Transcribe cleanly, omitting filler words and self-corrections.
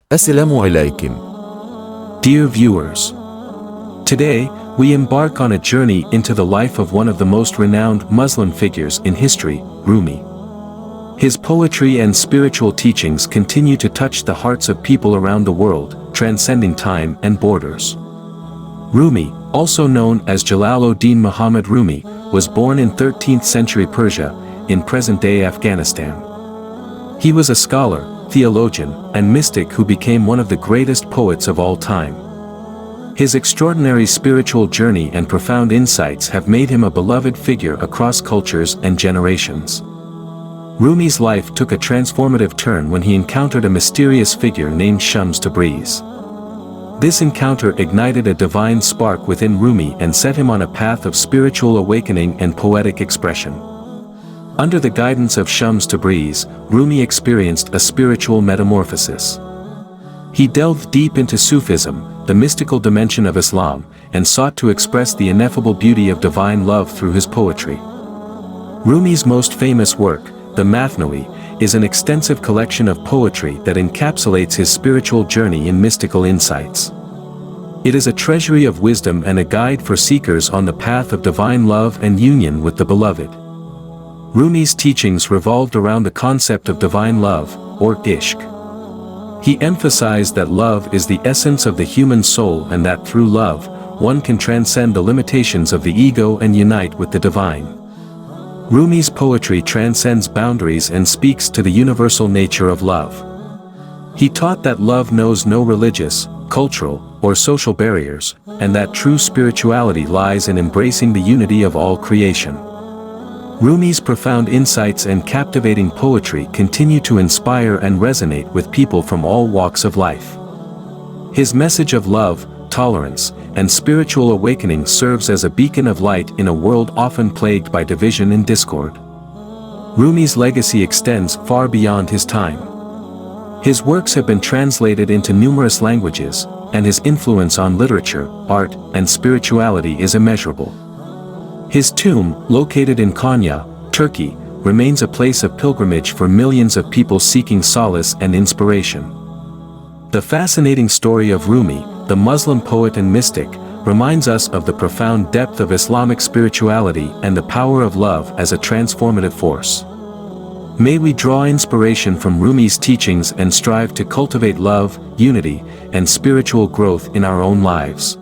Assalamu alaikum. Dear viewers, today we embark on a journey into the life of one of the most renowned Muslim figures in history, Rumi. His poetry and spiritual teachings continue to touch the hearts of people around the world, transcending time and borders. Rumi, also known as Jalaluddin Muhammad Rumi, was born in 13th century Persia, in present-day Afghanistan. He was a scholar, theologian, and mystic who became one of the greatest poets of all time. His extraordinary spiritual journey and profound insights have made him a beloved figure across cultures and generations. Rumi's life took a transformative turn when he encountered a mysterious figure named Shams Tabriz. This encounter ignited a divine spark within Rumi and set him on a path of spiritual awakening and poetic expression. Under the guidance of Shams Tabriz, Rumi experienced a spiritual metamorphosis. He delved deep into Sufism, the mystical dimension of Islam, and sought to express the ineffable beauty of divine love through his poetry. Rumi's most famous work, the Mathnawi, is an extensive collection of poetry that encapsulates his spiritual journey in mystical insights. It is a treasury of wisdom and a guide for seekers on the path of divine love and union with the beloved. Rumi's teachings revolved around the concept of divine love, or ishq. He emphasized that love is the essence of the human soul and that through love, one can transcend the limitations of the ego and unite with the divine. Rumi's poetry transcends boundaries and speaks to the universal nature of love. He taught that love knows no religious, cultural, or social barriers, and that true spirituality lies in embracing the unity of all creation. Rumi's profound insights and captivating poetry continue to inspire and resonate with people from all walks of life. His message of love, tolerance, and spiritual awakening serves as a beacon of light in a world often plagued by division and discord. Rumi's legacy extends far beyond his time. His works have been translated into numerous languages, and his influence on literature, art, and spirituality is immeasurable. His tomb, located in Konya, Turkey, remains a place of pilgrimage for millions of people seeking solace and inspiration. The fascinating story of Rumi, the Muslim poet and mystic, reminds us of the profound depth of Islamic spirituality and the power of love as a transformative force. May we draw inspiration from Rumi's teachings and strive to cultivate love, unity, and spiritual growth in our own lives.